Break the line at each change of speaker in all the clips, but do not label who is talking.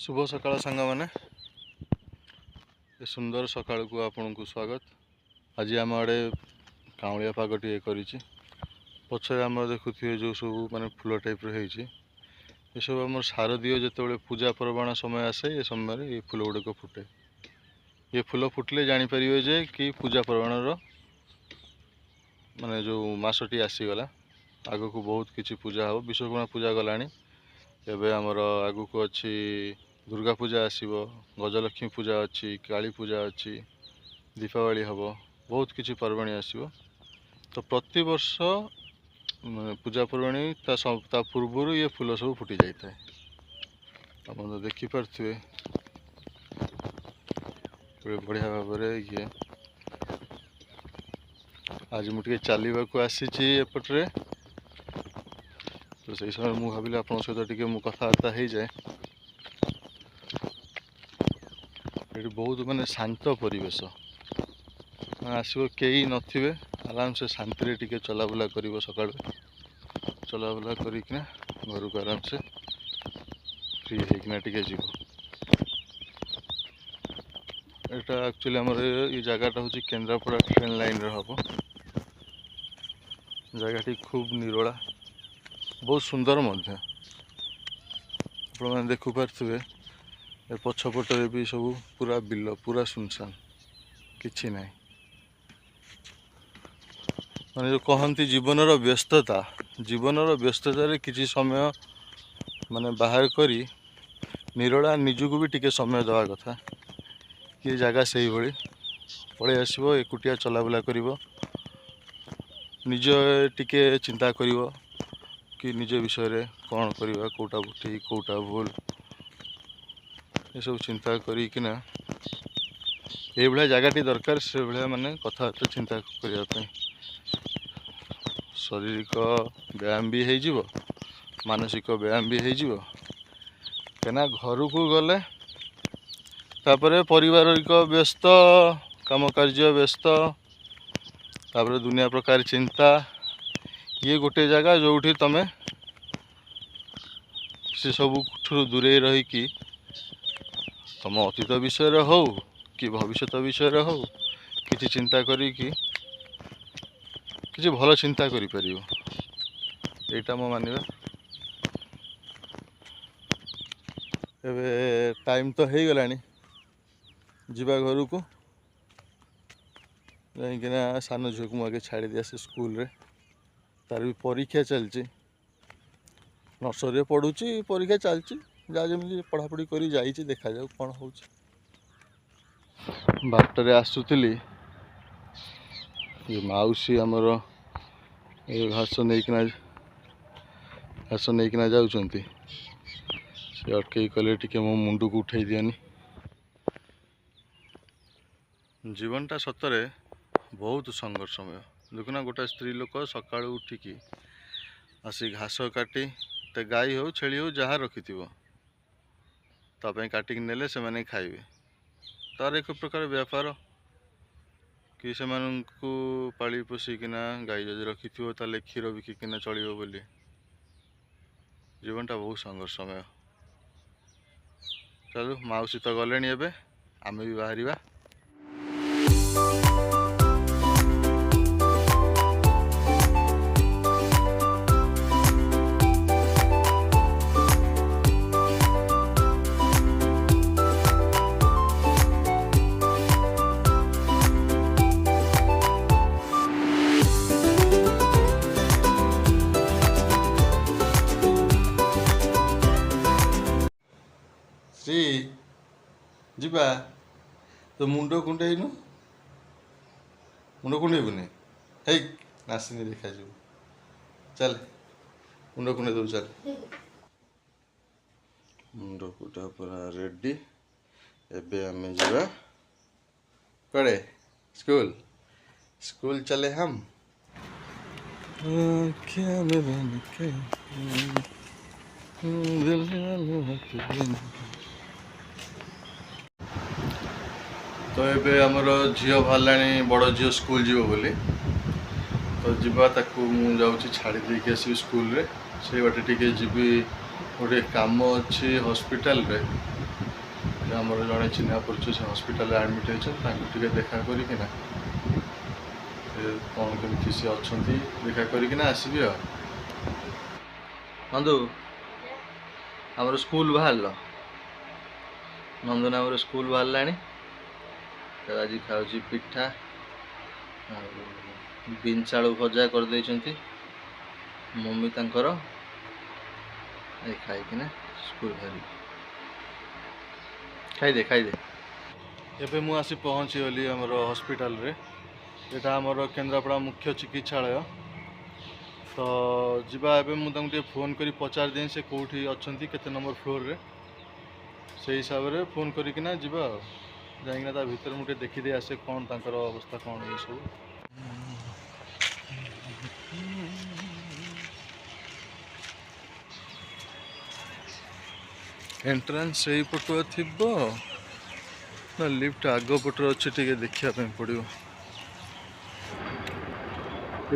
शुभ सकाळ सांग मैंने सुंदर सकाळ को आपण को स्वागत। आज आम आड़े काउलिया पाग टे कर पछरे आम देखुए जो सब माने फूल टाइप रही ये सब आम शारदीय जो पूजा पर्वण समय आसे ये समय ये फूल गुड़िक फुटे। ये फूल फुटले जापर जे कि पूजा पर्वण माने जो मसटी आसीगला आग को बहुत किसी पूजा हो। विश्वकर्मा पूजा गला एवं आमर आग को अच्छी दुर्गा पूजा आसब, गजलक्ष्मी पूजा अच्छी, काली पूजा अच्छी, दीपावली हम बहुत किसी पर्वणी आसब। तो प्रति वर्ष पूजा पर्वणी ता पूर्व ये फूल सब फुटी जाता है। आप तो देखिपे बढ़िया भाव ये आज मुझे चलने को आसी एपट्रे तो सही समय मुझे भाविली आप सहित टे कथबार्ता हो जाए। ये बहुत माने शांत परिवेश आसो कई नथिबे आराम से शांति टे चलाबुला कर सका चलाबुला करना घर को आराम से फ्री होना टे जीव। यहाँ एक्चुअली आमर ये जगहटा हूँ केन्द्रापड़ा ट्रेन लाइन हम जगह खूब निरोला बहुत सुंदर मध्य आप देखुपे पछपटे भी सब पूरा बिल पूरा सुनसान किछि ना माने जो कहती जीवन व्यस्तता किसी समय माने बाहर करी निरोला निजको भी टिके समय दवा कथा। ये जगह से ही भली पलि आसब एकुटिया चलाबुला कर निज टिके चिंता कर कि निज विषय कौन करवा कौटा ठीक कौटा भूल ये सब चिंता करना ये भाया जगहटी दरकार से भाया माने कथबार्ता चिंता करने शारीरिक व्यायाम भी हो मानसिक व्यायाम भी हो कहना घर को गले तापर पारिवारिक व्यस्त काम कार्य व्यस्त तापर दुनिया प्रकार चिंता ये गोटे जगह जो तुम से सब दूरे रहीकि तुम अतीत विषय हो कि भविष्य विषय हो कि चिंता करी किसी भल चिंता करी परियो एटा मो मानिबा। एबे टाइम तो हो गलानी जीवा घर को जाइकिना सान झील को मुझे छाड़ी दी आसे स्कूल रे तार भी परीक्षा चलची नर्सरी पढ़ुची परीक्षा चलची जहाँ जमी पढ़ापढ़ी कर जाइए देखा जाऊ कौन हो बाटर आसुली ये मौसी आमर घास नहीं जाऊँगी से अटकई कले टे मो मुंड को उठे दियनी। जीवनटा सतरे बहुत संघर्षमय देखुना गोटा स्त्री लोक सका उठिकी आसी घास काटी तो गाई हो छेली हो जहाँ रखि तापाई काटिक नेले से माने खाइबे तार एक प्रकार व्यापार कि से पाली पोषिकिना गाई जदि रखि ताले क्षीर बिकिना चलो बोली जीवनटा बहुत संघर्षमय। चलो मौसी तो गले एबे आमे भी बाहरिबा। जीवा तो मुंड कुंडेनु मुंड कुंडेबुनि हे नासिनी देखा जो चल मुंड कुंडे दो चल मुंड कुटा पूरा रेडी एबे हमें जीवा कड़े स्कूल स्कूल चले हम क्या में बन के तो ये आमर झील बाहर बड़ झील स्कूल जीव बोली तो जीवा ताकू मुझे छाड़ी देकी आसबि स्कूल रे से बाटे टिके जीवी गोटे काम अच्छी हॉस्पिटल रे आमर जड़े चिन्ह परिचय से हस्पिटाल आडमिट होती देखा करना कौन केमी सी अच्छा देखा करना आसबि नंदू आमर स्कूल बाहर नंदन आमर स्कूल बाहर आज खाऊँ पिठा बीन्स आलू भजा कर मम्मी तांकर खाइकिना स्कूल बाहरी खाइदे एबे मु आसी पहुँची गली आमर हॉस्पिटल रे एटा आमर केन्द्रापड़ा मुख्य चिकित्सालय तो जीवा एबे मु तांको फोन करी पचार दें से कोठी अच्छी केते नंबर फ्लोर रे से हिसाब रे फोन करिकिना जीवा जाइकिना ता भीतर मुझे देखी दे आसे कौन तांकर अवस्था कौन ये सब एंट्रेंस से पटुआ थी ना लिफ्ट आग पटर अच्छे टे देखा पड़ो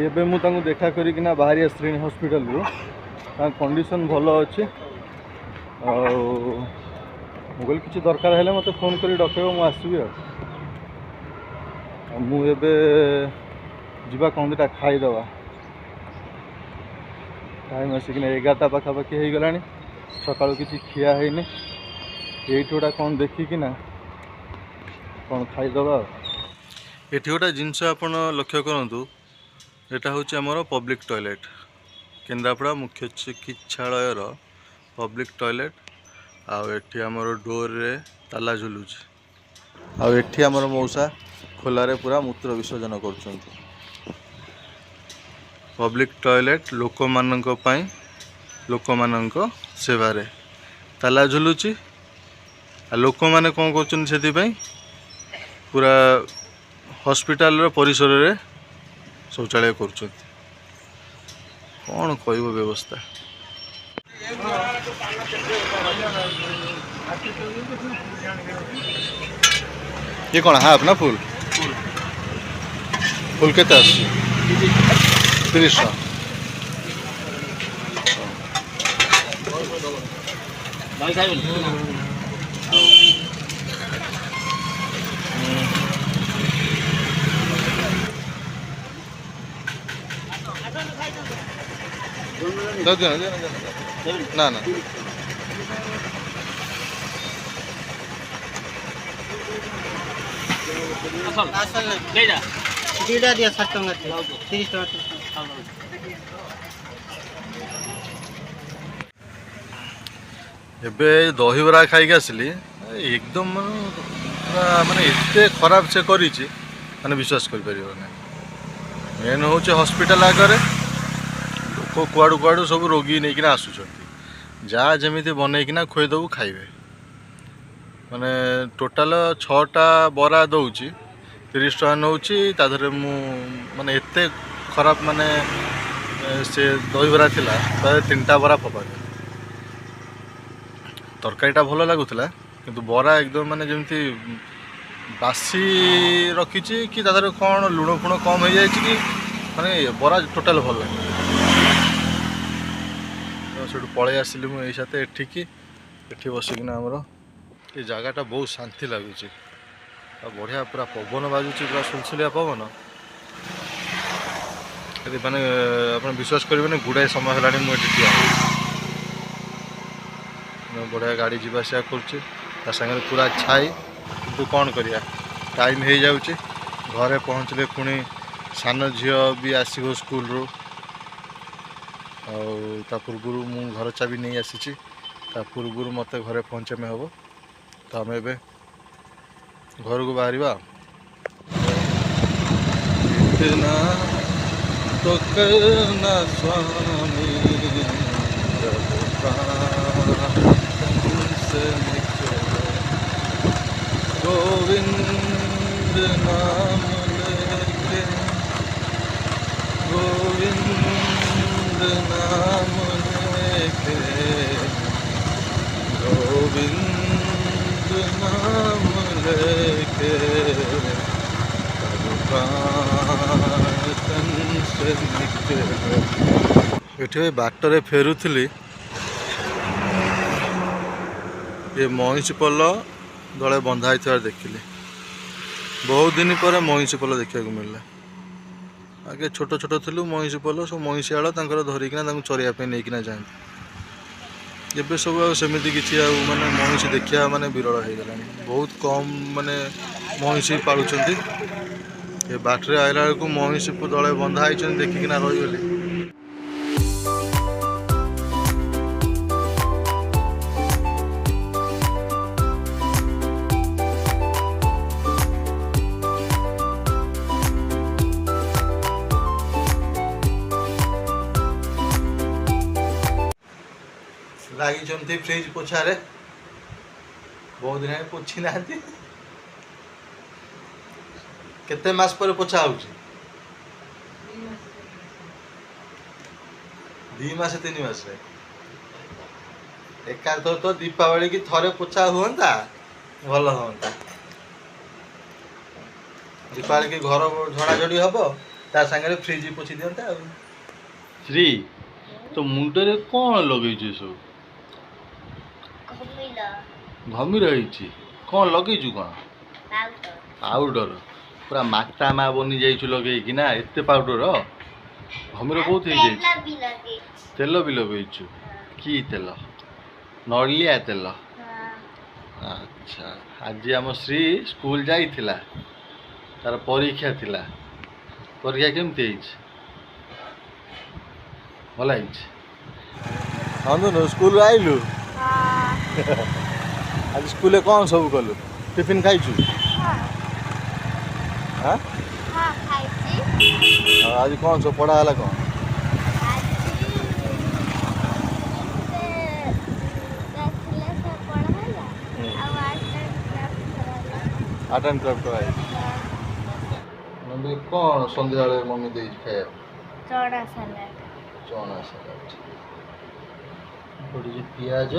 ये मुझे देखा करना बाहरी आसली हॉस्पिटल रू कंडीशन भल अच्छे मुझे किसी दरकार है मत फोन कर डकेब मुझे आसबि मुझे जीवा कौन दुटा खाईदे टाइम आसिक 11टा पाखापाखि हो गला सका किसी खिया है ये गोटा कौन देखिकिना कौन खाईदे ये गोटे जिनस आप लक्ष्य करूँ यहाँ हूँ आमर पब्लिक टॉयलेट केन्द्रापड़ा मुख्य चिकित्सालय पब्लिक टॉयलेट आठी आमर डोर रे ताला झुलुच आठी आमर मौसा खोलारे पूरा मूत्र विसर्जन कर पब्लिक टॉयलेट लोक सेवारे ताला झुलुची लोक मैंने कौन कर पूरा हॉस्पिटल परिसर रे शौचालय कर कौन कह व्यवस्था ये कौन हाफ ना फुल फुल के 30 ना ना
दीटा दिया 60 टका 30 टका
एबे दहीबरा खाई आसली एकदम माने एते खराब से करी माने विश्वास कर मेन हूँ हॉस्पिटल आगे लोक कुआड़ू कुआड़ू सब रोगी नहीं आसुँच जहाँ जमी बनईकिना खुएदेबू खाइबे माने टोटाल 6टा बरा दौची 30 टका नौची ताधरे मु माने एते खराब माने से दहीबरा थिला 3टा बरा फपाके तरकारीटा भल लगुला किंतु बरा एकदम माने जमती बासी रखी कि ताधरे कौन लुण फुण कम हो जाए कि माने बरा टोटाल भल लगे से पलि आसली मुझे एठिकी एठी बसिकिना आमर ये जगहटा बहुत शांति लगुच बढ़िया पूरा पवन बाजुची पूरा सुलसुलिया पवन माने आप विश्वास करेंगे गुड़ाए समय है मुझे बढ़िया गाड़ी जावास कर पूरा छाई किंतु कौन करिया टाइम हो जाऊँगी घरे पहुँचले पुणी सान झील भी आसो स्कूल रू ता पूर्व मु घर चाबी नहीं आसी पूर्व मत घरे पहुँचे में हम तो आम ए घर को बाहर इतना तो करना स्वामी से गोविंद नाम लेके गोविंद नाम लेके गोविंद नाम लेके ये बाटर फेरुली ये महिष पल दले बंधा होइथिबार देखिली बहुत दिन पर महिषी पल देखा मिलला आगे छोट छोट थिलु महिषी पल सब महिषियाल धरिकिना चरिया नहीं जाते एबे सब सेमती किसी माने महिषी देखा माने विरल हो गला बहुत कम माने महिषी पालुचंती ए बाटरे आइला बेलू महिषी दले बंधा होती देखिकिना रहीगली लगी फ्रिज पोछारे बहुत दिन पोछी ना केते मास पर पोछा हो 2 मास 3 मास एका तो दीपावली की थरे पोछा हुआ भल हाँ दीपावली की घर झड़ाझड़ी हम ता सागर फ्रिज पोछी दिंता श्री तो मुंडे कौन लगे सब घमी रही कौन लगेचु कौन पाउडर पूरा माता मा बनी जाइछु लगे ना एते पाउडर घमीर बहुत तेल भी लगेचु की तेल नलिया तेल अच्छा आज आम श्री स्कूल जाइथिला तार परीक्षा थिला परीक्षा केमती भल है स्कूल आइलु आज स्कूल कौन सब कलु टिफिन खाइछु हाँ आज कौन सब पढ़ा है कौन आर्ट एंड क्राफ्ट मम्मी कौन संध्या मम्मी दे खाया
चना सलाड
चना सलाड पड़ी पियाज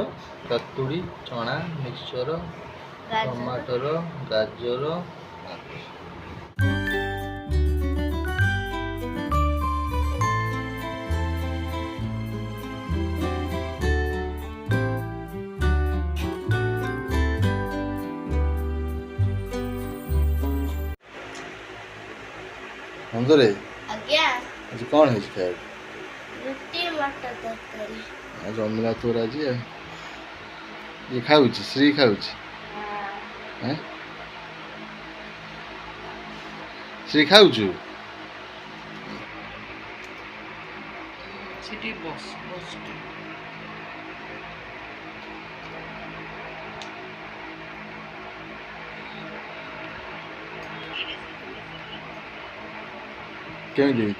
कतुड़ी चना मिक्सचर टमाटर गाजर अंदर
आज्ञा
आज कौन है खाया
रुटी मटर तरकारी
आज अमिला तोर आज ये खाऊ श्री खाऊ श्री खाऊ
सिटी बस
केमी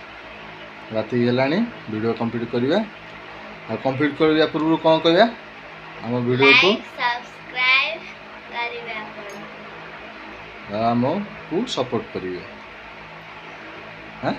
राति गलानी वीडियो कंप्लीट करवा और कंप्लीट करवा पूर्व कौन कहवा आम वीडियो को
सब्सक्राइब करिवे
आम को सपोर्ट करिवे हाँ